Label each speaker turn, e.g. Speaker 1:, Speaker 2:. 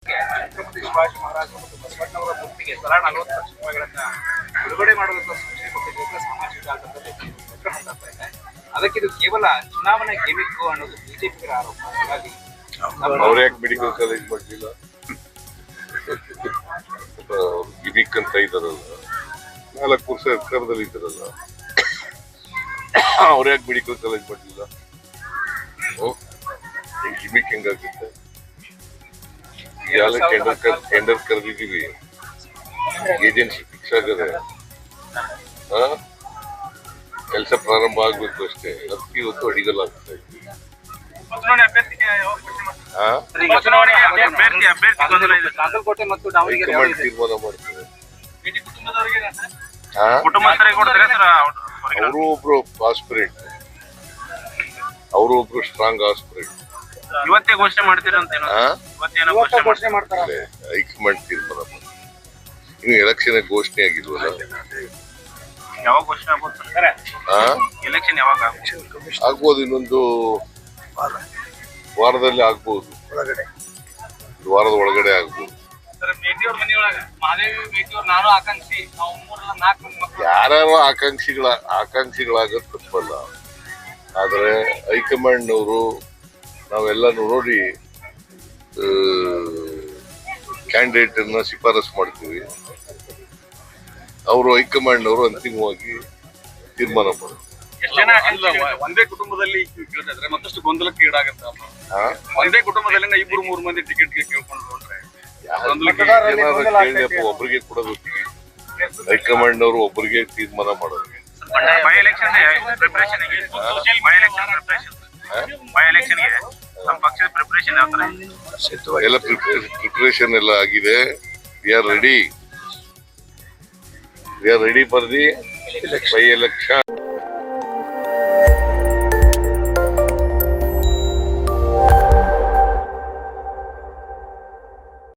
Speaker 1: ಛತ್ರಪತಿ ಶಿವಾಜಿ ಮಹಾರಾಜ ಮತ್ತು ಬಸವಣ್ಣವರ ಮೂರ್ತಿಗೆ ತಲಾ 40 ಲಕ್ಷ ರೂಪಾಯಿಗಳನ್ನ ಬಿಡುಗಡೆ ಮಾಡುವಂತಹ ಸೂಚನೆ ಕೊಟ್ಟಿದ್ದು ಸಾಮಾಜಿಕ ಜಾಲತಾಣದಲ್ಲಿ ಮಾತಾಡ್ತಾ ಇದ್ದಾರೆ. ಅದಕ್ಕೆ ಇದು ಕೇವಲ ಚುನಾವಣಾ ಗಿಮಿಕ್ ಅನ್ನೋದು ಬಿಜೆಪಿಗರ ಆರೋಪ. ಹಾಗಾಗಿ
Speaker 2: ಅವ್ರು ಯಾಕೆ ಮೆಡಿಕಲ್ ಕಾಲೇಜ್ ಮಾಡಲಿಲ್ಲ? ಗಿಮಿಕ್ ಅಂತ ಇದ್ದಾರಲ್ಲ, 4 ವರ್ಷ ಸರ್ಕಾರದಲ್ಲಿ ಇದ್ದಾರಲ್ಲ, ಅವ್ರು ಯಾಕೆ ಮೆಡಿಕಲ್ ಕಾಲೇಜ್ ಮಾಡಲಿಲ್ಲ? ಗಿಮಿಕ್ ಹೆಂಗಾಗುತ್ತೆ? ಎಲ್ಲ ಟೆಂಡರ್ ಕರೆದಿದ್ದೀವಿ, ಏಜೆನ್ಸಿ ಫಿಕ್ಸ್ ಆಗದೆ, ಕೆಲಸ ಪ್ರಾರಂಭ ಆಗ್ಬೇಕು ಅಷ್ಟೇ. ಅದಕ್ಕೆ ಇವತ್ತು ಅಡಿಗಲ್ ಆಗ್ತಾ ಇದ್ವಿ. ಹೈಕಮಾಂಡ್ ತೀರ್ಮಾನ ಮಾಡ್ತಾರೆ. ಅವರು ಒಬ್ರು ಆಸ್ಪಿರೆಂಟ್, ಅವರು ಒಬ್ರು ಸ್ಟ್ರಾಂಗ್ ಆಸ್ಪಿರೆಂಟ್.
Speaker 3: ಇವತ್ತೇ ಘೋಷಣೆ ಮಾಡ್ತೀರಂತ
Speaker 2: ಹೈಕಮಾಂಡ್ ತೀರ್ಮಾನ ಮಾಡ್ತಾರೆ. ಇನ್ನು ಎಲೆಕ್ಷನ್ ಘೋಷಣೆ ಆಗಿಲ್ವಲ್ಲ?
Speaker 3: ಯಾವಾಗ ಘೋಷಣೆ ಎಲೆಕ್ಷನ್ ಯಾವಾಗ
Speaker 2: ಆಗ್ಬೋದು? ಇನ್ನೊಂದು ವಾರದಲ್ಲಿ ಆಗ್ಬಹುದು, ವಾರದ ಒಳಗಡೆ ಆಗ್ಬಹುದು. ಯಾರು ಆಕಾಂಕ್ಷಿಗಳಾಗೋದು ತಪ್ಪಲ್ಲ, ಆದ್ರೆ ಹೈಕಮಾಂಡ್ ಅವರು ನಾವೆಲ್ಲಾನು ನೋಡಿ ಕ್ಯಾಂಡಿಡೇಟ್ ಅನ್ನ ಶಿಫಾರಸು ಮಾಡ್ತೀವಿ. ಅವರು ಹೈಕಮಾಂಡ್ ಅವರು ಅಂತಿಮವಾಗಿ ತೀರ್ಮಾನ ಮಾಡ್ತಾರೆ.
Speaker 1: ಒಂದೇ ಕುಟುಂಬದಲ್ಲಿ ಕೇಳ್ತಾ ಇದ್ರೆ ಮತ್ತಷ್ಟು ಗೊಂದಲಕ್ಕೆ ಈಡಾಗುತ್ತೆ. ಒಂದೇ ಕುಟುಂಬದಲ್ಲಿ 2-3 ಮಂದಿ ಟಿಕೆಟ್ ಕೇಳ್ಕೊಂಡ್ರೆ
Speaker 2: ಒಬ್ಬರಿಗೆ ಕೊಡೋದು ಟಿಕೆಟ್. ಹೈಕಮಾಂಡ್ ಅವರು ಒಬ್ಬರಿಗೆ ತೀರ್ಮಾನ ಮಾಡೋದು.
Speaker 3: ಬೈ ಎಲೆಕ್ಷನ್ ನಮ್ಮ ಪಕ್ಷದ ಪ್ರಿಪರೇಷನ್ ಯಾವ ತರ?
Speaker 2: ಎಲ್ಲ ಪ್ರಿಪರೇಷನ್ ಎಲ್ಲ ಆಗಿದೆ. We are ready for the by election.